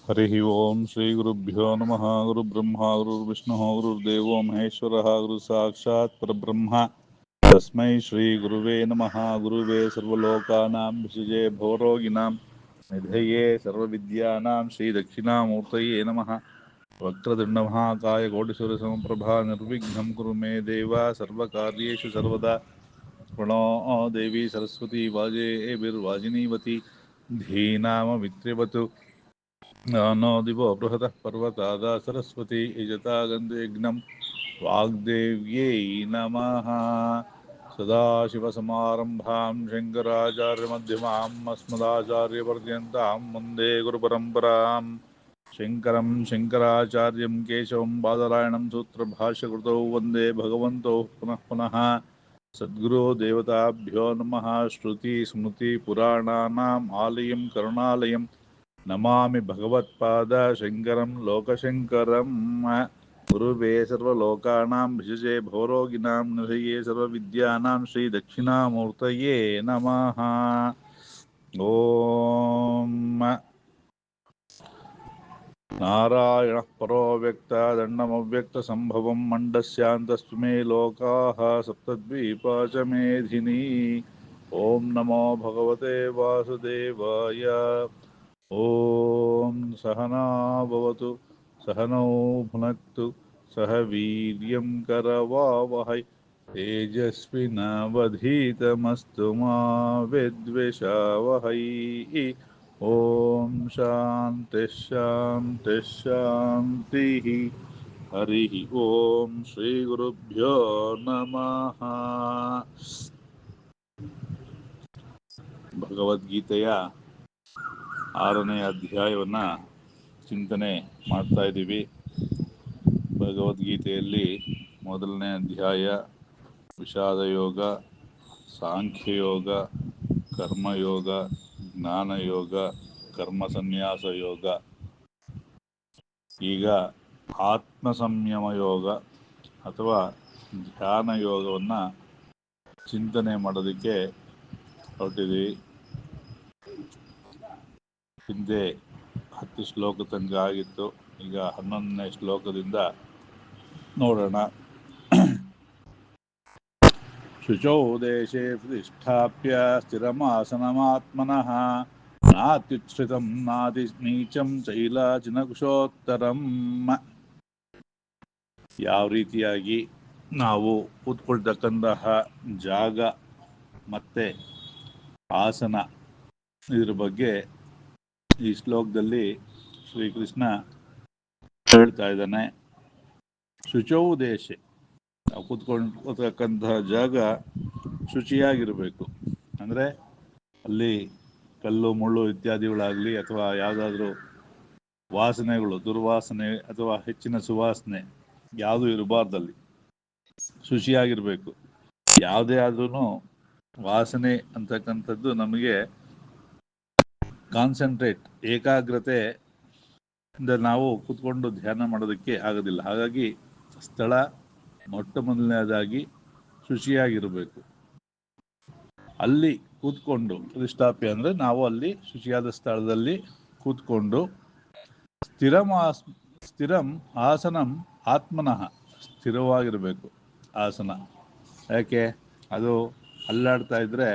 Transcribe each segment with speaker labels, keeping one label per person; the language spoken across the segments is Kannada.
Speaker 1: ಹರಿ ಓಂ ಶ್ರೀ ಗುರುಭ್ಯೋ ನಮಃ. ಗುರುಬ್ರಹ್ಮ ಗುರುರ್ವಿಷ್ಣುಃ ಗುರುರ್ದೇವೋ ಮಹೇಶ್ವರಃ ಗುರು ಸಾಕ್ಷಾತ್ ಪರಬ್ರಹ್ಮ ತಸ್ಮೈ ಶ್ರೀ ಗುರುವೇ ನಮಃ. ಗುರುವೇ ಸರ್ವಲೋಕಾನಾಂ ವಿಷಜೇ ಭವರೋಗಿಣಾಂ ನಿಧಯೇ ಸರ್ವವಿದ್ಯಾನಾಂ ಶ್ರೀ ದಕ್ಷಿಣಾಮೂರ್ತಯೇ ನಮಃ. ವಕ್ರತುಂಡ ಮಹಾಕಾಯ ಕೋಟಿಸೂರ್ಯಸಮಪ್ರಭಾ ನಿರ್ವಿಘ್ನಂ ಕುರು ಮೇ ದೇವ ಸರ್ವಕಾರ್ಯೇಷು ಸರ್ವದಾ. ಪ್ರಣೋ ದೇವಿ ಸರಸ್ವತಿ ವಾಜೇಭಿರ್ವಾಜಿನೀವತಿ ಧೀನಾಮವಿತ್ರ್ಯವತು नो दिवो बृहतः पर्वताद सरस्वती यजता गन्धयज्ञं वाग्देव्यै नमः. सदाशिवसमारम्भां शङ्कराचार्यमध्यमाम् अस्मदाचार्यपर्यन्तां वन्दे गुरुपरम्परां. शङ्करं शङ्कराचार्यं केशवं बादरायणं सूत्रभाष्यकृतौ वन्दे भगवन्तौ पुनः पुनः. सद्गुरो देवताभ्यो नमः. श्रुतिस्मृतिपुराणानाम् आलयं करुणालयं नमामि भगवत्पाद शङ्करं लोकशङ्करम्. गुरुवे सर्वलोकानां विशजे भवरोगिणां निधये सर्वविद्यानां श्रीदक्षिणामूर्तये नमः. ॐ नारायणः परो व्यक्तदण्डमव्यक्तसम्भवं मण्डस्यान्तस्त्वमे लोकाः सप्तद्वीपा च मेधिनी. ॐ नमो भगवते वासुदेवाय. ॐ सहना भवतु सहनौ भुनक्तु सह वीर्यं करवावहै तेजस्विनावधीतमस्तु मा विद्विषावहै. ॐ शान्तिः शान्तिः शान्तिः. हरिः ॐ श्रीगुरुभ्यो नमः. ಭಗವದ್ಗೀತೆಯ 6ನೇ ಅಧ್ಯಾಯವನ್ನು ಚಿಂತನೆ ಮಾಡ್ತಾ ಇದ್ದೀವಿ. ಭಗವದ್ಗೀತೆಯಲ್ಲಿ ಮೊದಲನೇ ಅಧ್ಯಾಯ ವಿಷಾದಯೋಗ, ಸಾಂಖ್ಯಯೋಗ, ಕರ್ಮಯೋಗ, ಜ್ಞಾನಯೋಗ, ಕರ್ಮ ಸನ್ಯಾಸ ಯೋಗ. ಈಗ ಆತ್ಮ ಸಂಯಮ ಯೋಗ ಅಥವಾ ಧ್ಯಾನ ಯೋಗವನ್ನು ಚಿಂತನೆ ಮಾಡೋದಕ್ಕೆ ಹೊರಟಿದ್ದೀವಿ. ಹಿಂದೆ 10 ಶ್ಲೋಕ ತನಕ ಆಗಿತ್ತು. ಈಗ 11ನೇ ಶ್ಲೋಕದಿಂದ ನೋಡೋಣ. ಶುಚೌ ದೇಶೇ ಪ್ರತಿಷ್ಠಾಪ್ಯ ಸ್ಥಿರಮಾಸನಮಾತ್ಮನಃ ನಾತ್ಯುಚ್ಛ್ರಿತಂ ನಾತಿ ನೀಚಂ ಚೈಲಾಜಿನಕುಶೋತ್ತರಂ. ಯಾವ ರೀತಿಯಾಗಿ ನಾವು ಕೂತ್ಕೊಳ್ತಕ್ಕಂತಹ ಜಾಗ ಮತ್ತೆ ಆಸನ, ಇದ್ರ ಬಗ್ಗೆ ಈ ಶ್ಲೋಕದಲ್ಲಿ ಶ್ರೀಕೃಷ್ಣ ಹೇಳ್ತಾ ಇದ್ದಾನೆ. ಶುಚೌ ದೇಶೆ, ನಾವು ಕೂತ್ಕೊಳ್ತಕ್ಕಂತಹ ಜಾಗ ಶುಚಿಯಾಗಿರಬೇಕು. ಅಂದರೆ ಅಲ್ಲಿ ಕಲ್ಲು ಮುಳ್ಳು ಇತ್ಯಾದಿಗಳಾಗಲಿ ಅಥವಾ ಯಾವುದಾದ್ರೂ ವಾಸನೆಗಳು, ದುರ್ವಾಸನೆ ಅಥವಾ ಹೆಚ್ಚಿನ ಸುವಾಸನೆ ಯಾವುದೂ ಇರಬಾರ್ದಲ್ಲಿ, ಶುಚಿಯಾಗಿರಬೇಕು. ಯಾವುದೇ ಆದ್ರೂ ವಾಸನೆ ಅಂತಕ್ಕಂಥದ್ದು ನಮಗೆ ಕಾನ್ಸಂಟ್ರೇಟ್, ಏಕಾಗ್ರತೆ ಇಂದ ನಾವು ಕೂತ್ಕೊಂಡು ಧ್ಯಾನ ಮಾಡೋದಕ್ಕೆ ಆಗೋದಿಲ್ಲ. ಹಾಗಾಗಿ ಸ್ಥಳ ಮೊಟ್ಟ ಮೊದಲನೇದಾಗಿ ಶುಚಿಯಾಗಿರಬೇಕು. ಅಲ್ಲಿ ಕೂತ್ಕೊಂಡು ಪ್ರತಿಷ್ಠಾಪ್ಯ ಅಂದರೆ ನಾವು ಅಲ್ಲಿ ಶುಚಿಯಾದ ಸ್ಥಳದಲ್ಲಿ ಕೂತ್ಕೊಂಡು ಸ್ಥಿರಂ ಆಸನಂ ಆತ್ಮನಃ, ಸ್ಥಿರವಾಗಿರಬೇಕು ಆಸನ. ಯಾಕೆ? ಅದು ಅಲ್ಲಾಡ್ತಾ ಇದ್ರೆ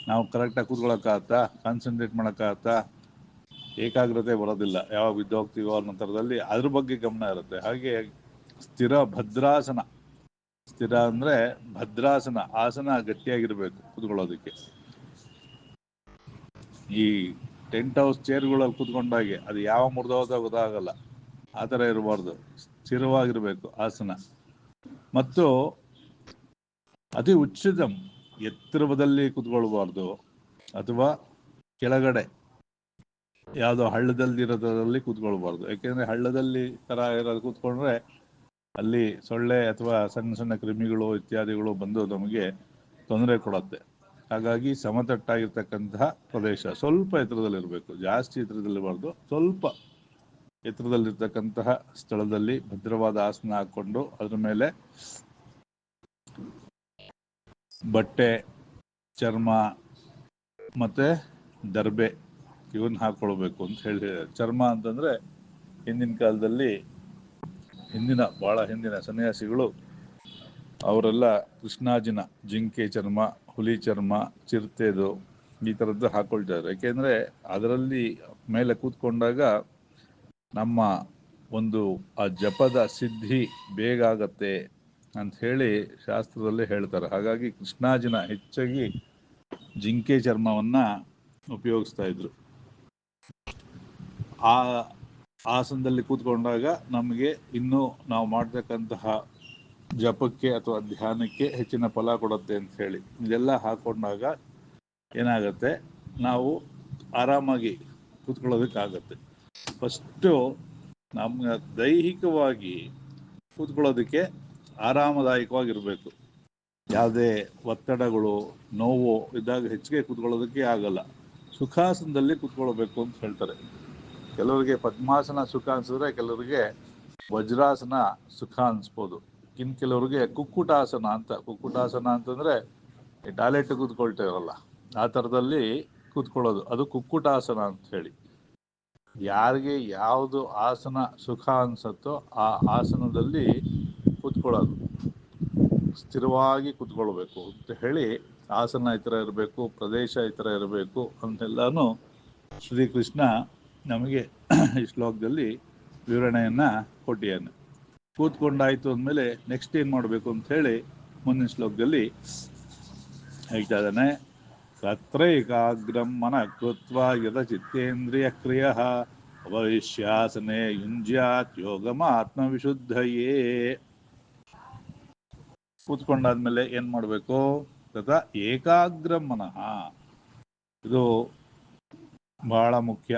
Speaker 1: ನಾವು ಕರೆಕ್ಟಾಗಿ ಕೂತ್ಕೊಳ್ಳೋಕ್ಕಾಗತ್ತಾ? ಕಾನ್ಸಂಟ್ರೇಟ್ ಮಾಡೋಕ್ಕಾಗತ್ತಾ? ಏಕಾಗ್ರತೆ ಬರೋದಿಲ್ಲ. ಯಾವಾಗ ಬಿದ್ದೋಗ್ತೀವೋ ಅನ್ನೋ ಥರದಲ್ಲಿ ಅದ್ರ ಬಗ್ಗೆ ಗಮನ ಇರುತ್ತೆ. ಹಾಗೆ ಸ್ಥಿರ ಭದ್ರಾಸನ, ಸ್ಥಿರ ಅಂದರೆ ಭದ್ರಾಸನ, ಆಸನ ಗಟ್ಟಿಯಾಗಿರಬೇಕು ಕೂತ್ಕೊಳ್ಳೋದಕ್ಕೆ. ಈ ಟೆಂಟ್ ಹೌಸ್ ಚೇರ್ಗಳಲ್ಲಿ ಕೂತ್ಕೊಂಡಾಗೆ ಅದು ಯಾವ ಮುರಿದೋದ ಗೊತ್ತಾಗಲ್ಲ, ಆ ಥರ ಇರಬಾರ್ದು. ಸ್ಥಿರವಾಗಿರಬೇಕು ಆಸನ. ಮತ್ತು ಅತಿ ಉಚ್ಛಿತಂ, ಎತ್ತರದಲ್ಲಿ ಕೂತ್ಕೊಳ್ಬಾರ್ದು ಅಥವಾ ಕೆಳಗಡೆ ಯಾವುದೋ ಹಳ್ಳದಲ್ಲಿರೋದ್ರಲ್ಲಿ ಕೂತ್ಕೊಳ್ಬಾರ್ದು. ಯಾಕೆಂದರೆ ಹಳ್ಳದಲ್ಲಿ ಥರ ಇರೋದು ಕೂತ್ಕೊಂಡ್ರೆ ಅಲ್ಲಿ ಸೊಳ್ಳೆ ಅಥವಾ ಸಣ್ಣ ಸಣ್ಣ ಕ್ರಿಮಿಗಳು ಇತ್ಯಾದಿಗಳು ಬಂದು ನಮಗೆ ತೊಂದರೆ ಕೊಡುತ್ತೆ. ಹಾಗಾಗಿ ಸಮತಟ್ಟಾಗಿರ್ತಕ್ಕಂತಹ ಪ್ರದೇಶ, ಸ್ವಲ್ಪ ಎತ್ತರದಲ್ಲಿರಬೇಕು, ಜಾಸ್ತಿ ಎತ್ತರದಲ್ಲಿರಬಾರ್ದು, ಸ್ವಲ್ಪ ಎತ್ತರದಲ್ಲಿರ್ತಕ್ಕಂತಹ ಸ್ಥಳದಲ್ಲಿ ಭದ್ರವಾದ ಆಸನ ಹಾಕ್ಕೊಂಡು ಅದ್ರ ಮೇಲೆ ಬಟ್ಟೆ, ಚರ್ಮ ಮತ್ತು ದರ್ಬೆ ಇವನ್ನ ಹಾಕ್ಕೊಳ್ಬೇಕು ಅಂತ ಹೇಳಿದ್ದಾರೆ. ಚರ್ಮ ಅಂತಂದರೆ ಹಿಂದಿನ ಕಾಲದಲ್ಲಿ ಭಾಳ ಹಿಂದಿನ ಸನ್ಯಾಸಿಗಳು ಅವರೆಲ್ಲ ಕೃಷ್ಣಾಜಿನ ಜಿಂಕೆ ಚರ್ಮ, ಹುಲಿ ಚರ್ಮ, ಚಿರತೆದು ಈ ಥರದ್ದು ಹಾಕೊಳ್ತಾರೆ. ಯಾಕೆಂದರೆ ಅದರಲ್ಲಿ ಮೇಲೆ ಕೂತ್ಕೊಂಡಾಗ ನಮ್ಮ ಒಂದು ಆ ಜಪದ ಸಿದ್ಧಿ ಬೇಗ ಆಗತ್ತೆ ಅಂತ ಹೇಳಿ ಶಾಸ್ತ್ರದಲ್ಲಿ ಹೇಳ್ತಾರೆ. ಹಾಗಾಗಿ ಕೃಷ್ಣಾಜಿನ ಹೆಚ್ಚಾಗಿ ಜಿಂಕೆ ಚರ್ಮವನ್ನು ಉಪಯೋಗಿಸ್ತಾ ಇದ್ರು. ಆ ಆಸನದಲ್ಲಿ ಕೂತ್ಕೊಂಡಾಗ ನಮಗೆ ಇನ್ನೂ ನಾವು ಮಾಡ್ತಕ್ಕಂತಹ ಜಪಕ್ಕೆ ಅಥವಾ ಧ್ಯಾನಕ್ಕೆ ಹೆಚ್ಚಿನ ಫಲ ಕೊಡುತ್ತೆ ಅಂತ ಹೇಳಿ ಇದೆಲ್ಲ ಹಾಕೊಂಡಾಗ ಏನಾಗುತ್ತೆ, ನಾವು ಆರಾಮಾಗಿ ಕೂತ್ಕೊಳ್ಳೋದಕ್ಕಾಗತ್ತೆ. ಫಸ್ಟು ನಮ್ಮ ದೈಹಿಕವಾಗಿ ಕೂತ್ಕೊಳ್ಳೋದಕ್ಕೆ ಆರಾಮದಾಯಕವಾಗಿರಬೇಕು. ಯಾವುದೇ ಒತ್ತಡಗಳು, ನೋವು ಇದ್ದಾಗ ಹೆಚ್ಚಿಗೆ ಕೂತ್ಕೊಳ್ಳೋದಕ್ಕೆ ಆಗಲ್ಲ. ಸುಖಾಸನದಲ್ಲಿ ಕೂತ್ಕೊಳ್ಬೇಕು ಅಂತ ಹೇಳ್ತಾರೆ. ಕೆಲವರಿಗೆ ಪದ್ಮಾಸನ ಸುಖ ಅನಿಸಿದ್ರೆ ಕೆಲವರಿಗೆ ವಜ್ರಾಸನ ಸುಖ ಅನಿಸ್ಬೋದು. ಇನ್ನು ಕೆಲವರಿಗೆ ಕುಕ್ಕುಟಾಸನ ಅಂತಂದರೆ ಈ ಟಾಯ್ಲೆಟ್ ಕೂತ್ಕೊಳ್ತೇವಲ್ಲ ಆ ಥರದಲ್ಲಿ ಕೂತ್ಕೊಳ್ಳೋದು, ಅದು ಕುಕ್ಕುಟಾಸನ ಅಂತ ಹೇಳಿ. ಯಾರಿಗೆ ಯಾವುದು ಆಸನ ಸುಖ ಅನಿಸುತ್ತೋ ಆ ಆಸನದಲ್ಲಿ ಕೂತ್ಕೊಳ್ಳೋದು, ಸ್ಥಿರವಾಗಿ ಕೂತ್ಕೊಳ್ಬೇಕು ಅಂತ ಹೇಳಿ. ಆಸನ ಈ ಥರ ಇರಬೇಕು, ಪ್ರದೇಶ ಈ ಥರ ಇರಬೇಕು ಅಂತೆಲ್ಲಾನು ಶ್ರೀಕೃಷ್ಣ ನಮಗೆ ಈ ಶ್ಲೋಕದಲ್ಲಿ ವಿವರಣೆಯನ್ನು ಕೊಟ್ಟಿದ್ದಾನೆ. ಕೂತ್ಕೊಂಡಾಯ್ತು ಅಂದಮೇಲೆ ನೆಕ್ಸ್ಟ್ ಏನು ಮಾಡಬೇಕು ಅಂತ ಹೇಳಿ ಮುಂದಿನ ಶ್ಲೋಕದಲ್ಲಿ ಹೇಳ್ತಾ ಇದ್ದಾನೆ. ತತ್ರೈಕಾಗ್ರಂ ಮನಃ ಕೃತ್ವಾ ಯತಚಿತ್ತೇಂದ್ರಿಯ ಕ್ರಿಯಃ ಭವಿಷ್ಯಾಸನೆ ಯುಂಜ್ಯಾತ್ ಯೋಗಮಾತ್ಮವಿಶುದ್ಧಯೇ. ಕೂತ್ಕೊಂಡಾದ್ಮೇಲೆ ಏನು ಮಾಡಬೇಕು? ತಥಾ ಏಕಾಗ್ರಂ ಮನಃ, ಇದು ಬಹಳ ಮುಖ್ಯ.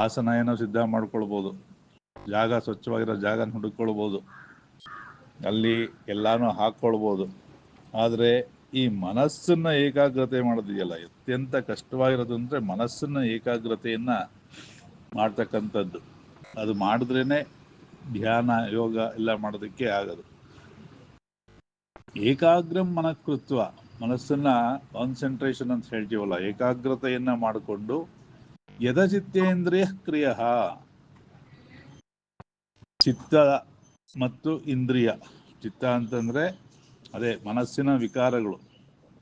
Speaker 1: ಆಸನ ಏನೋ ಸಿದ್ಧ ಮಾಡ್ಕೊಳ್ಬೋದು, ಜಾಗ ಸ್ವಚ್ಛವಾಗಿರೋ ಜಾಗ ಹುಡುಕೊಳ್ಬೋದು, ಅಲ್ಲಿ ಎಲ್ಲಾನು ಹಾಕ್ಕೊಳ್ಬೋದು. ಆದರೆ ಈ ಮನಸ್ಸನ್ನ ಏಕಾಗ್ರತೆ ಮಾಡೋದಿದೆಯಲ್ಲ, ಅತ್ಯಂತ ಕಷ್ಟವಾಗಿರೋದು ಅಂದರೆ ಮನಸ್ಸನ್ನ ಏಕಾಗ್ರತೆಯನ್ನು ಮಾಡ್ತಕ್ಕಂಥದ್ದು. ಅದು ಮಾಡಿದ್ರೇ ಧ್ಯಾನ ಯೋಗ ಎಲ್ಲ ಮಾಡೋದಕ್ಕೆ ಆಗೋದು. ಏಕಾಗ್ರಂ ಮನಃಕೃತ್ವ, ಮನಸ್ಸನ್ನ ಕಾನ್ಸಂಟ್ರೇಷನ್ ಅಂತ ಹೇಳ್ತೀವಲ್ಲ, ಏಕಾಗ್ರತೆಯನ್ನು ಮಾಡಿಕೊಂಡು ಯದಚಿತ್ತೇಂದ್ರಿಯ ಕ್ರಿಯ, ಚಿತ್ತ ಮತ್ತು ಇಂದ್ರಿಯ. ಚಿತ್ತ ಅಂತಂದರೆ ಅದೇ ಮನಸ್ಸಿನ ವಿಕಾರಗಳು,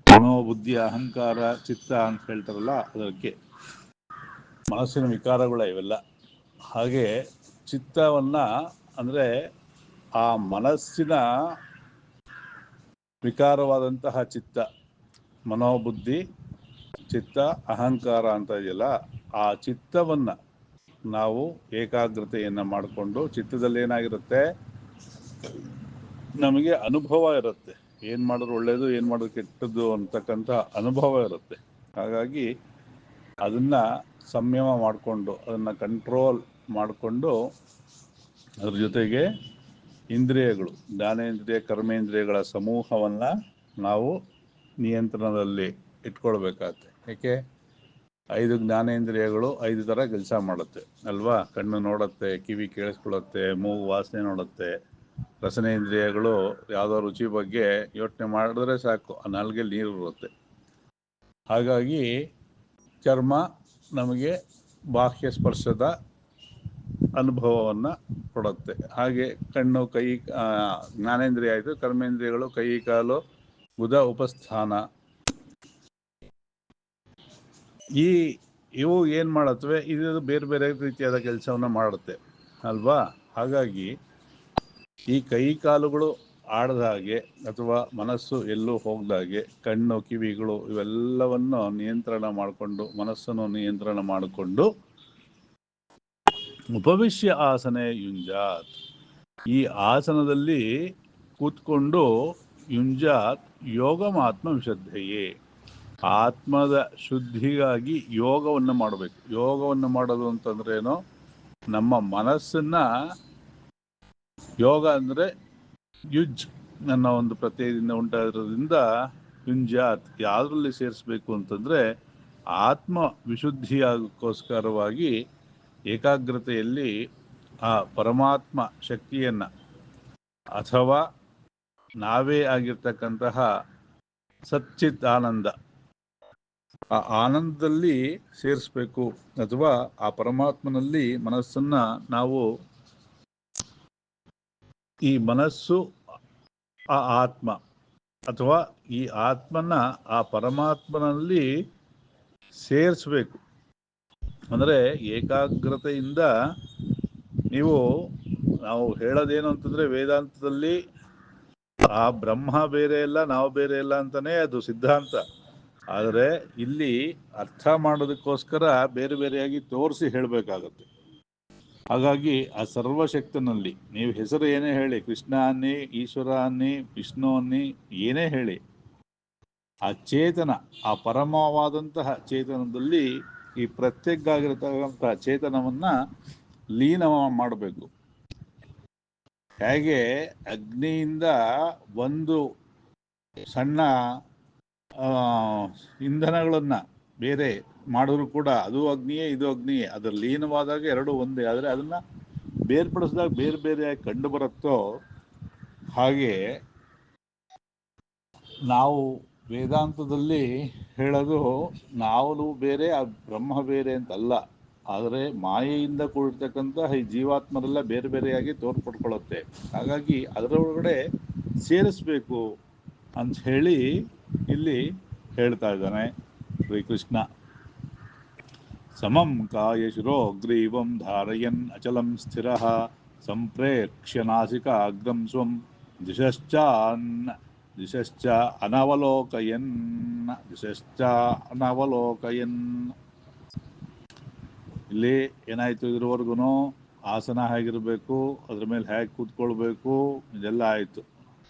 Speaker 1: ಮನೋಬುದ್ಧಿ ಅಹಂಕಾರ ಚಿತ್ತ ಅಂತ ಹೇಳ್ತಾರಲ್ಲ, ಅದಕ್ಕೆ ಮನಸ್ಸಿನ ವಿಕಾರಗಳೇ ಇವೆಲ್ಲ. ಹಾಗೆ ಚಿತ್ತವನ್ನು ಅಂದರೆ ಆ ಮನಸ್ಸಿನ ವಿಕಾರವಾದಂತಹ ಚಿತ್ತ, ಮನೋಬುದ್ಧಿ ಚಿತ್ತ ಅಹಂಕಾರ ಅಂತ ಇದೆಯಲ್ಲ, ಆ ಚಿತ್ತವನ್ನು ನಾವು ಏಕಾಗ್ರತೆಯನ್ನು ಮಾಡಿಕೊಂಡು, ಚಿತ್ತದಲ್ಲಿ ಏನಾಗಿರುತ್ತೆ, ನಮಗೆ ಅನುಭವ ಇರುತ್ತೆ, ಏನು ಮಾಡೋದು ಒಳ್ಳೆಯದು ಏನು ಮಾಡೋದು ಕೆಟ್ಟದ್ದು ಅಂತಕ್ಕಂಥ ಅನುಭವ ಇರುತ್ತೆ. ಹಾಗಾಗಿ ಅದನ್ನು ಸಂಯಮ ಮಾಡಿಕೊಂಡು, ಅದನ್ನು ಕಂಟ್ರೋಲ್ ಮಾಡಿಕೊಂಡು, ಅದ್ರ ಜೊತೆಗೆ ಇಂದ್ರಿಯಗಳು, ಜ್ಞಾನೇಂದ್ರಿಯ ಕರ್ಮೇಂದ್ರಿಯಗಳ ಸಮೂಹವನ್ನು ನಾವು ನಿಯಂತ್ರಣದಲ್ಲಿ ಇಟ್ಕೊಳ್ಬೇಕಾಗತ್ತೆ. ಏಕೆ? 5 ಜ್ಞಾನೇಂದ್ರಿಯಗಳು 5 ಥರ ಕೆಲಸ ಮಾಡುತ್ತೆ ಅಲ್ವಾ? ಕಣ್ಣು ನೋಡುತ್ತೆ, ಕಿವಿ ಕೇಳಿಸ್ಕೊಳ್ಳುತ್ತೆ, ಮೂಗು ವಾಸನೆ ನೋಡುತ್ತೆ, ರಸನೇಂದ್ರಿಯಗಳು ಯಾವುದೋ ರುಚಿ ಬಗ್ಗೆ ಯೋಚನೆ ಮಾಡಿದ್ರೆ ಸಾಕು, ಆ ನಾಲ್ಗೆಯಲ್ಲಿ ನೀರು ಬರುತ್ತೆ. ಹಾಗಾಗಿ ಚರ್ಮ ನಮಗೆ ಬಾಹ್ಯ ಸ್ಪರ್ಶದ ಅನುಭವವನ್ನು ಕೊಡುತ್ತೆ. ಹಾಗೆ ಕಣ್ಣು, ಕೈ, ಜ್ಞಾನೇಂದ್ರಿಯ ಆಯಿತು, ಕರ್ಮೇಂದ್ರಿಯಗಳು ಕೈ ಕಾಲು ಬುಧ ಉಪಸ್ಥಾನ, ಇವು ಏನು ಮಾಡುತ್ತವೆ, ಇದು ಬೇರೆ ಬೇರೆ ರೀತಿಯಾದ ಕೆಲಸವನ್ನು ಮಾಡುತ್ತೆ ಅಲ್ವಾ? ಹಾಗಾಗಿ ಈ ಕೈ ಕಾಲುಗಳು ಆಡದಾಗೆ ಅಥವಾ ಮನಸ್ಸು ಎಲ್ಲೂ ಹೋಗದಾಗೆ ಕಣ್ಣು ಕಿವಿಗಳು ಇವೆಲ್ಲವನ್ನು ನಿಯಂತ್ರಣ ಮಾಡಿಕೊಂಡು, ಮನಸ್ಸನ್ನು ನಿಯಂತ್ರಣ ಮಾಡಿಕೊಂಡು ಉಪವಿಶ್ಯ ಆಸನೆ ಯುಂಜಾತ್, ಈ ಆಸನದಲ್ಲಿ ಕೂತ್ಕೊಂಡು ಯುಂಜಾತ್ ಯೋಗಮಾತ್ಮ ವಿಶುದ್ಧಯೇ, ಆತ್ಮದ ಶುದ್ಧಿಗಾಗಿ ಯೋಗವನ್ನು ಮಾಡಬೇಕು. ಯೋಗವನ್ನು ಮಾಡೋದು ಅಂತಂದ್ರೆ ಏನು? ನಮ್ಮ ಮನಸ್ಸನ್ನ, ಯೋಗ ಅಂದರೆ ಯುಜ್ ನನ್ನ ಒಂದು ಪ್ರತ್ಯಯದಿಂದ ಉಂಟಾಗಿರೋದ್ರಿಂದ ಯುಂಜಾತ್, ಯಾವುದರಲ್ಲಿ ಸೇರಿಸ್ಬೇಕು ಅಂತಂದರೆ ಆತ್ಮ ವಿಶುದ್ಧಿಯಾಗೋಸ್ಕರವಾಗಿ ಏಕಾಗ್ರತೆಯಲ್ಲಿ ಆ ಪರಮಾತ್ಮ ಶಕ್ತಿಯನ್ನು ಅಥವಾ ನಾವೇ ಆಗಿರ್ತಕ್ಕಂತಹ ಸಚ್ಚಿತ್ ಆನಂದ ಆ ಆನಂದದಲ್ಲಿ ಸೇರಿಸ್ಬೇಕು, ಅಥವಾ ಆ ಪರಮಾತ್ಮನಲ್ಲಿ ಮನಸ್ಸನ್ನ ನಾವು, ಈ ಮನಸ್ಸು ಆ ಆತ್ಮ, ಅಥವಾ ಈ ಆತ್ಮನ ಆ ಪರಮಾತ್ಮನಲ್ಲಿ ಸೇರಿಸ್ಬೇಕು. ಅಂದರೆ ಏಕಾಗ್ರತೆಯಿಂದ ನಾವು ಹೇಳೋದೇನು ಅಂತಂದ್ರೆ, ವೇದಾಂತದಲ್ಲಿ ಆ ಬ್ರಹ್ಮ ಬೇರೆ ಇಲ್ಲ, ನಾವು ಬೇರೆ ಇಲ್ಲ ಅಂತಾನೆ ಅದು ಸಿದ್ಧಾಂತ. ಆದರೆ ಇಲ್ಲಿ ಅರ್ಥ ಮಾಡೋದಕ್ಕೋಸ್ಕರ ಬೇರೆ ಬೇರೆಯಾಗಿ ತೋರಿಸಿ ಹೇಳಬೇಕಾಗತ್ತೆ. ಹಾಗಾಗಿ ಆ ಸರ್ವಶಕ್ತನಲ್ಲಿ ನೀವು ಹೆಸರು ಏನೇ ಹೇಳಿ, ಕೃಷ್ಣ ಅನ್ನಿ, ಈಶ್ವರ ಅನ್ನಿ, ವಿಷ್ಣು ಅನ್ನಿ, ಏನೇ ಹೇಳಿ, ಆ ಚೇತನ, ಆ ಪರಮವಾದಂತಹ ಚೇತನದಲ್ಲಿ ಈ ಪ್ರತ್ಯೇಕ ಚೇತನವನ್ನ ಲೀನ ಮಾಡಬೇಕು. ಹೇಗೆ ಅಗ್ನಿಯಿಂದ ಒಂದು ಸಣ್ಣ ಇಂಧನಗಳನ್ನ ಬೇರೆ ಮಾಡಿದ್ರು ಕೂಡ ಅದು ಅಗ್ನಿಯೇ, ಇದು ಅಗ್ನಿಯೇ, ಅದರ ಲೀನವಾದಾಗ ಎರಡು ಒಂದೇ. ಆದರೆ ಅದನ್ನ ಬೇರ್ಪಡಿಸಿದಾಗ ಬೇರೆ ಬೇರೆಯಾಗಿ ಕಂಡು ಬರುತ್ತೋ, ಹಾಗೆ ನಾವು ವೇದಾಂತದಲ್ಲಿ ಹೇಳೋದು ನಾವು ಬೇರೆ, ಆ ಬ್ರಹ್ಮ ಬೇರೆ ಅಂತಲ್ಲ. ಆದರೆ ಮಾಯೆಯಿಂದ ಕೂಡಿರ್ತಕ್ಕಂಥ ಈ ಜೀವಾತ್ಮರೆಲ್ಲ ಬೇರೆ ಬೇರೆಯಾಗಿ ತೋರ್ಪಡ್ಕೊಳ್ಳುತ್ತೆ. ಹಾಗಾಗಿ ಅದರೊಳಗಡೆ ಸೇರಿಸ್ಬೇಕು ಅಂತ ಹೇಳಿ ಇಲ್ಲಿ ಹೇಳ್ತಾ ಇದ್ದಾನೆ ಶ್ರೀಕೃಷ್ಣ. ಸಮಂ ಕಾಯ ಶಿರೋಗ್ರೀವಂ ಧಾರಯನ್ ಅಚಲಂ ಸ್ಥಿರಃ ಸಂಪ್ರೇಕ್ಷ್ಯ ನಾಸಿಕಾಗ್ರಂ ಸ್ವಂ ದಿಶಶ್ಚ ಅನವಲೋಕಯನ್. ಇಲ್ಲಿ ಏನಾಯ್ತು? ಇದ್ರವರೆಗೂ ಆಸನ ಹೇಗಿರಬೇಕು, ಅದ್ರ ಮೇಲೆ ಹೇಗೆ ಕೂತ್ಕೊಳ್ಬೇಕು, ಇದೆಲ್ಲ ಆಯ್ತು.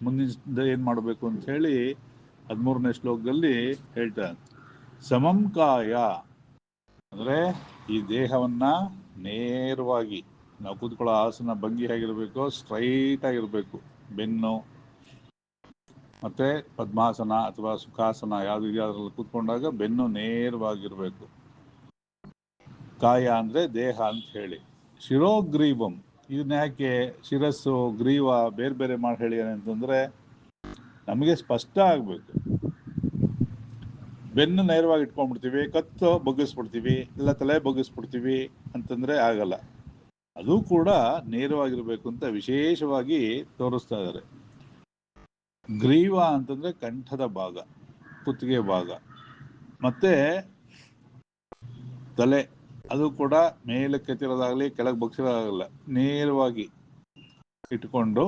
Speaker 1: ಮುಂದಿನ ಏನ್ ಮಾಡಬೇಕು ಅಂತ ಹೇಳಿ 13ನೇ ಶ್ಲೋಕದಲ್ಲಿ ಹೇಳ್ತಾರೆ. ಸಮಂ ಕಾಯ ಅಂದ್ರೆ ಈ ದೇಹವನ್ನ ನೇರವಾಗಿ, ನಾವು ಕೂತ್ಕೊಳ್ಳೋ ಆಸನ ಭಂಗಿ ಹೇಗಿರ್ಬೇಕು, ಸ್ಟ್ರೈಟ್ ಆಗಿರ್ಬೇಕು. ಬೆನ್ನು ಮತ್ತೆ ಪದ್ಮಾಸನ ಅಥವಾ ಸುಖಾಸನ ಯಾವ್ದ್ರಲ್ಲಿ ಕೂತ್ಕೊಂಡಾಗ ಬೆನ್ನು ನೇರವಾಗಿರ್ಬೇಕು. ಕಾಯ ಅಂದ್ರೆ ದೇಹ ಅಂತ ಹೇಳಿ. ಶಿರೋಗ್ರೀವಂ, ಇದನ್ನ ಯಾಕೆ ಶಿರಸ್ಸು ಗ್ರೀವ ಬೇರೆ ಬೇರೆ ಮಾಡಿ ಹೇಳಿ ಅಂತಂದ್ರೆ, ನಮಗೆ ಸ್ಪಷ್ಟ ಆಗ್ಬೇಕು. ಬೆನ್ನು ನೇರವಾಗಿ ಇಟ್ಕೊಂಡ್ಬಿಡ್ತೀವಿ, ಕತ್ತು ಬಗ್ಗಿಸ್ಬಿಡ್ತೀವಿ, ಇಲ್ಲ ತಲೆ ಬಗ್ಗಿಸ್ಬಿಡ್ತೀವಿ ಅಂತಂದ್ರೆ ಆಗಲ್ಲ. ಅದು ಕೂಡ ನೇರವಾಗಿರ್ಬೇಕು ಅಂತ ವಿಶೇಷವಾಗಿ ತೋರಿಸ್ತಾ ಇದ್ದಾರೆ. ಗ್ರೀವ ಅಂತಂದ್ರೆ ಕಂಠದ ಭಾಗ, ಕುತ್ತಿಗೆ ಭಾಗ. ಮತ್ತೆ ತಲೆ, ಅದು ಕೂಡ ಮೇಲಕ್ಕೆ ಎತ್ತಿರೋದಾಗ್ಲಿ ಕೆಳಗೆ ಬಗ್ಸಿರೋದಾಗಲ್ಲ, ನೇರವಾಗಿ ಇಟ್ಕೊಂಡು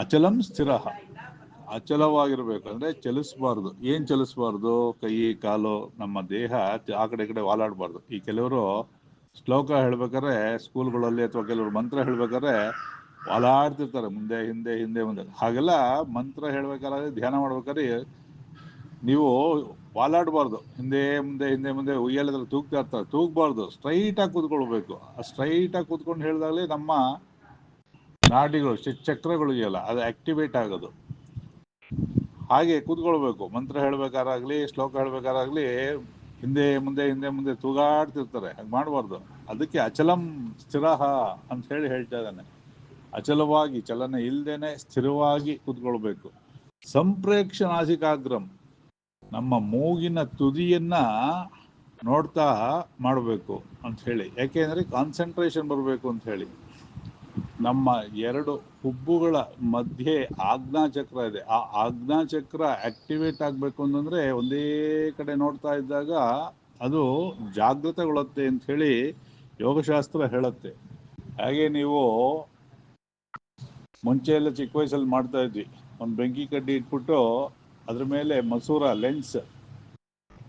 Speaker 1: ಅಚಲಂ ಸ್ಥಿರ, ಅಚಲವಾಗಿರ್ಬೇಕು. ಅಂದ್ರೆ ಚಲಿಸಬಾರ್ದು. ಏನ್ ಚಲಿಸಬಾರ್ದು? ಕೈ ಕಾಲು, ನಮ್ಮ ದೇಹ ಆ ಕಡೆ ಈ ಕಡೆ ವಾಲಾಡಬಾರ್ದು. ಈ ಕೆಲವರು ಶ್ಲೋಕ ಹೇಳ್ಬೇಕಾದ್ರೆ ಸ್ಕೂಲ್ಗಳಲ್ಲಿ ಅಥವಾ ಕೆಲವರು ಮಂತ್ರ ಹೇಳ್ಬೇಕಾದ್ರೆ ವಾಲಾಡ್ತಿರ್ತಾರೆ, ಮುಂದೆ ಹಿಂದೆ ಹಿಂದೆ ಮುಂದೆ. ಹಾಗೆಲ್ಲ ಮಂತ್ರ ಹೇಳ್ಬೇಕಾದ್ರೆ, ಧ್ಯಾನ ಮಾಡ್ಬೇಕಾದ್ರೆ ನೀವು ವಾಲಾಡಬಾರ್ದು. ಹಿಂದೆ ಮುಂದೆ ಹಿಂದೆ ಮುಂದೆ ಉಯ್ಯಾಲೆದ್ರೆ ತೂಗ್ತಾ ಇರ್ತಾರೆ, ತೂಗಬಾರ್ದು. ಸ್ಟ್ರೈಟ್ ಆಗಿ ಕೂತ್ಕೊಳ್ಬೇಕು. ಆ ಸ್ಟ್ರೈಟ್ ಆಗಿ ಕೂತ್ಕೊಂಡು ಹೇಳಿದಾಗಲೇ ನಮ್ಮ ನಾಡಿಗಳು, ಚಕ್ರಗಳು ಇದೆಯಲ್ಲ, ಅದು ಆಕ್ಟಿವೇಟ್ ಆಗೋದು. ಹಾಗೆ ಕೂತ್ಕೊಳ್ಬೇಕು. ಮಂತ್ರ ಹೇಳ್ಬೇಕಾರಾಗ್ಲಿ, ಶ್ಲೋಕ ಹೇಳ್ಬೇಕಾರಾಗ್ಲಿ ಹಿಂದೆ ಮುಂದೆ ಹಿಂದೆ ಮುಂದೆ ತೂಗಾಡ್ತಿರ್ತಾರೆ, ಹಾಗೆ ಮಾಡಬಾರ್ದು. ಅದಕ್ಕೆ ಅಚಲಂ ಸ್ಥಿರ ಅಂತ ಹೇಳಿ ಹೇಳ್ತಾ ಇದ್ದಾನೆ. ಅಚಲವಾಗಿ, ಚಲನೆ ಇಲ್ದೇನೆ ಸ್ಥಿರವಾಗಿ ಕೂತ್ಕೊಳ್ಬೇಕು. ಸಂಪ್ರೇಕ್ಷ ನಾಸಿಕಾಗ್ರಂ, ನಮ್ಮ ಮೂಗಿನ ತುದಿಯನ್ನ ನೋಡ್ತಾ ಮಾಡಬೇಕು ಅಂತ ಹೇಳಿ. ಯಾಕೆಂದ್ರೆ ಕಾನ್ಸಂಟ್ರೇಷನ್ ಬರಬೇಕು ಅಂತ ಹೇಳಿ. ನಮ್ಮ ಎರಡು ಹುಬ್ಬುಗಳ ಮಧ್ಯೆ ಆಜ್ಞಾಚಕ್ರ ಇದೆ. ಆ ಆಜ್ಞಾಚಕ್ರ ಆಕ್ಟಿವೇಟ್ ಆಗಬೇಕು ಅಂತಂದ್ರೆ ಒಂದೇ ಕಡೆ ನೋಡ್ತಾ ಇದ್ದಾಗ ಅದು ಜಾಗೃತಗೊಳ್ಳುತ್ತೆ ಅಂತ ಹೇಳಿ ಯೋಗಶಾಸ್ತ್ರ ಹೇಳುತ್ತೆ. ಹಾಗೆ ನೀವು ಮುಂಚೆ ಎಲ್ಲ ಚಿಕ್ಕ ವಯಸ್ಸಲ್ಲಿ ಮಾಡ್ತಾ ಇದ್ವಿ. ಒಂದು ಬೆಂಕಿ ಕಡ್ಡಿ ಇಟ್ಬಿಟ್ಟು ಅದ್ರ ಮೇಲೆ ಮಸೂರ ಲೆನ್ಸ್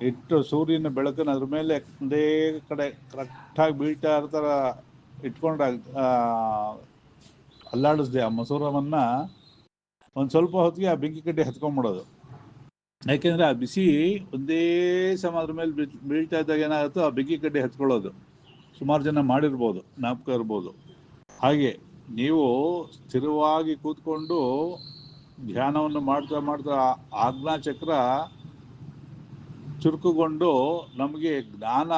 Speaker 1: ಇಟ್ಟು ಸೂರ್ಯನ ಬೆಳಕನ್ನು ಅದ್ರ ಮೇಲೆ ಒಂದೇ ಕಡೆ ಕರೆಕ್ಟಾಗಿ ಬೀಳ್ತಾ ಇರ್ತಾರ ಇಟ್ಕೊಂಡಾಗ ಅಲ್ಲಾಡಿಸ್ದೆ ಆ ಮಸೂರವನ್ನ ಒಂದು ಸ್ವಲ್ಪ ಹೊತ್ತಿಗೆ ಆ ಬೆಂಕಿ ಕಡ್ಡಿ ಹತ್ಕೊಂಡ್ಬಿಡೋದು. ಯಾಕೆಂದ್ರೆ ಆ ಬಿಸಿ ಒಂದೇ ಸಮ ಅದ್ರ ಮೇಲೆ ಬೀಳ್ತಾ ಇದ್ದಾಗ ಏನಾಗುತ್ತೋ ಆ ಬೆಂಕಿ ಕಡ್ಡಿ ಹತ್ಕೊಳ್ಳೋದು. ಸುಮಾರು ಜನ ಮಾಡಿರ್ಬೋದು, ಜ್ಞಾಪಕ ಇರ್ಬೋದು. ಹಾಗೆ ನೀವು ಸ್ಥಿರವಾಗಿ ಕೂತ್ಕೊಂಡು ಧ್ಯಾನವನ್ನು ಮಾಡ್ತಾ ಮಾಡ್ತಾ ಆಜ್ಞಾಚಕ್ರ ಚುರುಕುಗೊಂಡು ನಮಗೆ ಜ್ಞಾನ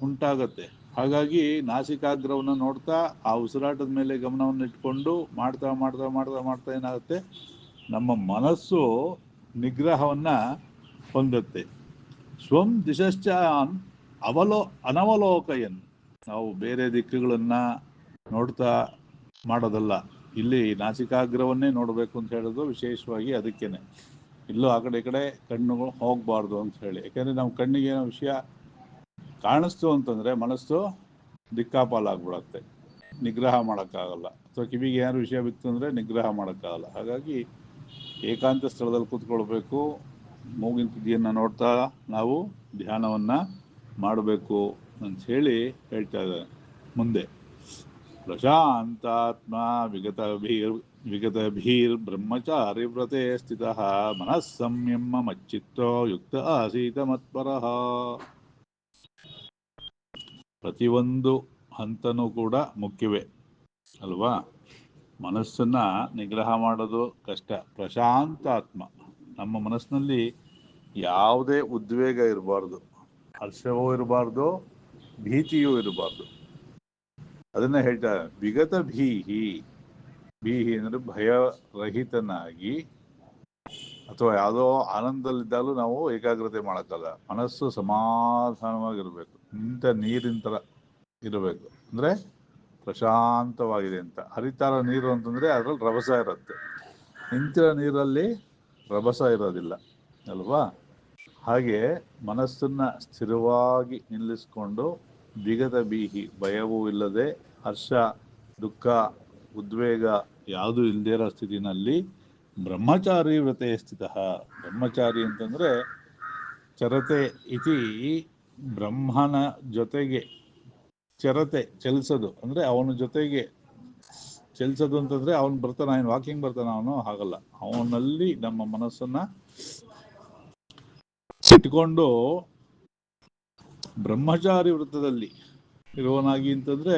Speaker 1: ಉಂಟಾಗತ್ತೆ. ಹಾಗಾಗಿ ನಾಸಿಕಾಗ್ರವನ್ನು ನೋಡ್ತಾ ಆ ಉಸಿರಾಟದ ಮೇಲೆ ಗಮನವನ್ನು ಇಟ್ಕೊಂಡು ಮಾಡ್ತಾ ಮಾಡ್ತಾ ಮಾಡ್ತಾ ಮಾಡ್ತಾ ಏನಾಗುತ್ತೆ, ನಮ್ಮ ಮನಸ್ಸು ನಿಗ್ರಹವನ್ನ ಹೊಂದುತ್ತೆ. ಸ್ವಂ ದಿಶಶ್ಚಾನ್ ಅನವಲೋಕಯನ್, ನಾವು ಬೇರೆ ದಿಕ್ಕುಗಳನ್ನ ನೋಡ್ತಾ ಮಾಡೋದಲ್ಲ. ಇಲ್ಲಿ ನಾಸಿಕಾಗ್ರವನ್ನೇ ನೋಡಬೇಕು ಅಂತ ಹೇಳೋದು ವಿಶೇಷವಾಗಿ ಅದಕ್ಕೇನೆ. ಇಲ್ಲೂ ಆ ಕಡೆ ಈ ಕಡೆ ಕಣ್ಣುಗಳು ಹೋಗಬಾರ್ದು ಅಂತ ಹೇಳಿ. ಯಾಕೆಂದ್ರೆ ನಾವು ಕಣ್ಣಿಗೆ ಏನೋ ವಿಷಯ ಕಾಣಿಸ್ತು ಅಂತಂದ್ರೆ ಮನಸ್ಸು ದಿಕ್ಕಾಪಾಲಾಗ್ಬಿಡತ್ತೆ, ನಿಗ್ರಹ ಮಾಡೋಕ್ಕಾಗಲ್ಲ. ಅಥವಾ ಕಿವಿಗೆ ಏನಾದ್ರು ವಿಷಯ ಬಿತ್ತು ಅಂದರೆ ನಿಗ್ರಹ ಮಾಡೋಕ್ಕಾಗಲ್ಲ. ಹಾಗಾಗಿ ಏಕಾಂತ ಸ್ಥಳದಲ್ಲಿ ಕೂತ್ಕೊಳ್ಬೇಕು, ಮೂಗಿನ ತುದಿಯನ್ನು ನೋಡ್ತಾ ನಾವು ಧ್ಯಾನವನ್ನ ಮಾಡಬೇಕು ಅಂತ ಹೇಳಿ ಹೇಳ್ತಾ ಇದ್ದಾರೆ. ಮುಂದೆ ಪ್ರಶಾಂತಾತ್ಮ ವಿಗತಭೀರ್ ಬ್ರಹ್ಮಚಾರಿ ವ್ರತೆ ಸ್ಥಿತಃ ಮನಃ ಸಂಯಮ ಮಚ್ಚಿತ್ತೋ ಯುಕ್ತ ಆಸೀತ ಮತ್ಪರಃ. ಪ್ರತಿಯೊಂದು ಹಂತನೂ ಕೂಡ ಮುಖ್ಯವೇ ಅಲ್ವಾ. ಮನಸ್ಸನ್ನ ನಿಗ್ರಹ ಮಾಡೋದು ಕಷ್ಟ. ಪ್ರಶಾಂತಾತ್ಮ, ನಮ್ಮ ಮನಸ್ಸಿನಲ್ಲಿ ಯಾವುದೇ ಉದ್ವೇಗ ಇರಬಾರ್ದು, ಹರ್ಷವೂ ಇರಬಾರ್ದು, ಭೀತಿಯೂ ಇರಬಾರ್ದು. ಅದನ್ನ ಹೇಳ್ತಾರೆ ವಿಗತ ಭೀಹಿ. ಭೀಹಿ ಅಂದ್ರೆ ಭಯರಹಿತನಾಗಿ, ಅಥವಾ ಯಾವುದೋ ಆನಂದದಲ್ಲಿದ್ದಾಗಲೂ ನಾವು ಏಕಾಗ್ರತೆ ಮಾಡೋಕ್ಕಲ್ಲ. ಮನಸ್ಸು ಸಮಾಧಾನವಾಗಿರ್ಬೇಕು, ನಿಂತ ನೀರಿನ ಥರ ಇರಬೇಕು. ಅಂದ್ರೆ ಪ್ರಶಾಂತವಾಗಿದೆ ಅಂತ. ಹರಿತಾರ ನೀರು ಅಂತಂದ್ರೆ ಅದ್ರಲ್ಲಿ ರಭಸ ಇರುತ್ತೆ, ನಿಂತಿರೋ ನೀರಲ್ಲಿ ರಭಸ ಇರೋದಿಲ್ಲ ಅಲ್ವಾ. ಹಾಗೆ ಮನಸ್ಸನ್ನ ಸ್ಥಿರವಾಗಿ ನಿಲ್ಲಿಸ್ಕೊಂಡು ವಿಗತ ಭೀಹಿ, ಭಯವೂ ಇಲ್ಲದೆ, ಹರ್ಷ ದುಃಖ ಉದ್ವೇಗ ಯಾವುದು ಇಲ್ಲದೇ ಇರೋ ಸ್ಥಿತಿನಲ್ಲಿ ಬ್ರಹ್ಮಚಾರಿ ವ್ರತೆ ಸ್ಥಿತ. ಬ್ರಹ್ಮಚಾರಿ ಅಂತಂದ್ರೆ ಚರತೆ ಇತಿ, ಬ್ರಹ್ಮನ ಜೊತೆಗೆ ಚರತೆ, ಚಲಿಸೋದು ಅಂದ್ರೆ ಅವನ ಜೊತೆಗೆ ಚಲಿಸೋದು ಅಂತಂದ್ರೆ ಅವನು ಬರ್ತಾನ, ಅವನು ವಾಕಿಂಗ್ ಬರ್ತಾನ, ಅವನು ಹಾಗಲ್ಲ. ಅವನಲ್ಲಿ ನಮ್ಮ ಮನಸ್ಸನ್ನ ಇಟ್ಕೊಂಡು ಬ್ರಹ್ಮಚಾರಿ ವೃತ್ತದಲ್ಲಿ ಇರುವನಾಗಿ ಅಂತಂದ್ರೆ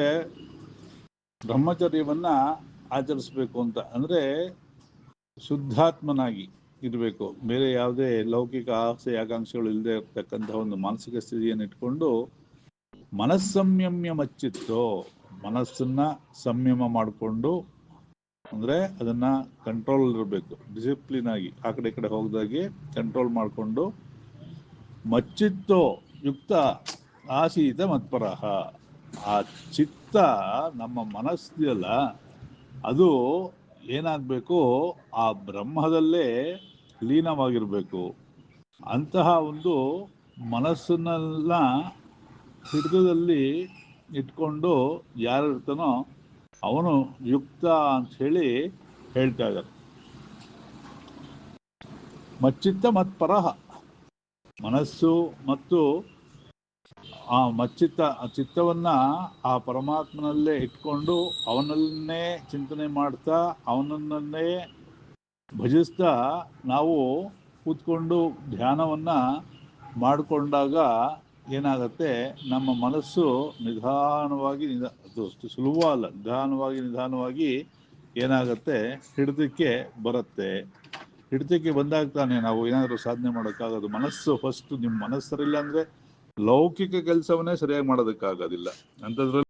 Speaker 1: ಬ್ರಹ್ಮಚರ್ಯವನ್ನ ಆಚರಿಸ್ಬೇಕು ಅಂತ. ಅಂದ್ರೆ ಶುದ್ಧಾತ್ಮನಾಗಿ ಇರಬೇಕು, ಬೇರೆ ಯಾವುದೇ ಲೌಕಿಕ ಆಸೆ ಆಕಾಂಕ್ಷೆಗಳು ಇಲ್ಲದೆ ಇರ್ತಕ್ಕಂಥ ಒಂದು ಮಾನಸಿಕ ಸ್ಥಿತಿಯನ್ನು ಇಟ್ಕೊಂಡು ಮನಸ್ಸಂಯಮ್ಯ ಮಚ್ಚಿತ್ತೋ, ಮನಸ್ಸನ್ನ ಸಂಯಮ ಮಾಡಿಕೊಂಡು, ಅಂದ್ರೆ ಅದನ್ನ ಕಂಟ್ರೋಲ್ ಇರಬೇಕು, ಡಿಸಿಪ್ಲಿನ್ ಆಗಿ ಆ ಕಡೆ ಈ ಕಡೆ ಹೋಗದಾಗೆ ಕಂಟ್ರೋಲ್ ಮಾಡಿಕೊಂಡು, ಮಚ್ಚಿತ್ತೋ ಯುಕ್ತ ಆಸೀತ ಮತ್ಪರಃ. ಆ ಚಿತ್ತ, ನಮ್ಮ ಮನಸ್ಸಿದೆಯಲ್ಲ, ಅದು ಏನಾಗಬೇಕು, ಆ ಬ್ರಹ್ಮದಲ್ಲೇ ಲೀನವಾಗಿರಬೇಕು. ಅಂತಹ ಒಂದು ಮನಸ್ಸನ್ನೆಲ್ಲ ಹಿಡಿತದಲ್ಲಿ ಇಟ್ಕೊಂಡು ಯಾರು ಇರ್ತಾನೋ ಅವನು ಯುಕ್ತ ಅಂತ ಹೇಳಿ ಹೇಳ್ತಾ ಇದ್ದಾರೆ. ಮಚ್ಚಿತ್ತ ಮತ್ಪರಃ, ಮನಸ್ಸು ಮತ್ತು ಆ ಚಿತ್ತವನ್ನ ಆ ಪರಮಾತ್ಮನಲ್ಲೇ ಇಟ್ಕೊಂಡು ಅವನನ್ನೇ ಚಿಂತನೆ ಮಾಡ್ತಾ ಅವನನ್ನೇ ಭಜಿಸ್ತಾ ನಾವು ಕೂತ್ಕೊಂಡು ಧ್ಯಾನವನ್ನ ಮಾಡಿಕೊಂಡಾಗ ಏನಾಗತ್ತೆ, ನಮ್ಮ ಮನಸ್ಸು ನಿಧಾನವಾಗಿ ಅದು ಅಷ್ಟು ಸುಲಭ ಅಲ್ಲ, ನಿಧಾನವಾಗಿ ಏನಾಗತ್ತೆ, ಹಿಡಿತಕ್ಕೆ ಬರುತ್ತೆ. ಹಿಡಿತಕ್ಕೆ ಬಂದಾಗ ತಾನೆ ನಾವು ಏನಾದರೂ ಸಾಧನೆ ಮಾಡೋಕ್ಕಾಗೋದು. ಮನಸ್ಸು ಫಸ್ಟ್, ನಿಮ್ಮ ಮನಸ್ಸರಿಲ್ಲ ಅಂದ್ರೆ ಲೌಕಿಕ ಕೆಲಸವನ್ನೇ ಸರಿಯಾಗಿ ಮಾಡೋದಕ್ಕಾಗೋದಿಲ್ಲ. ಅಂಥದ್ರಲ್ಲಿ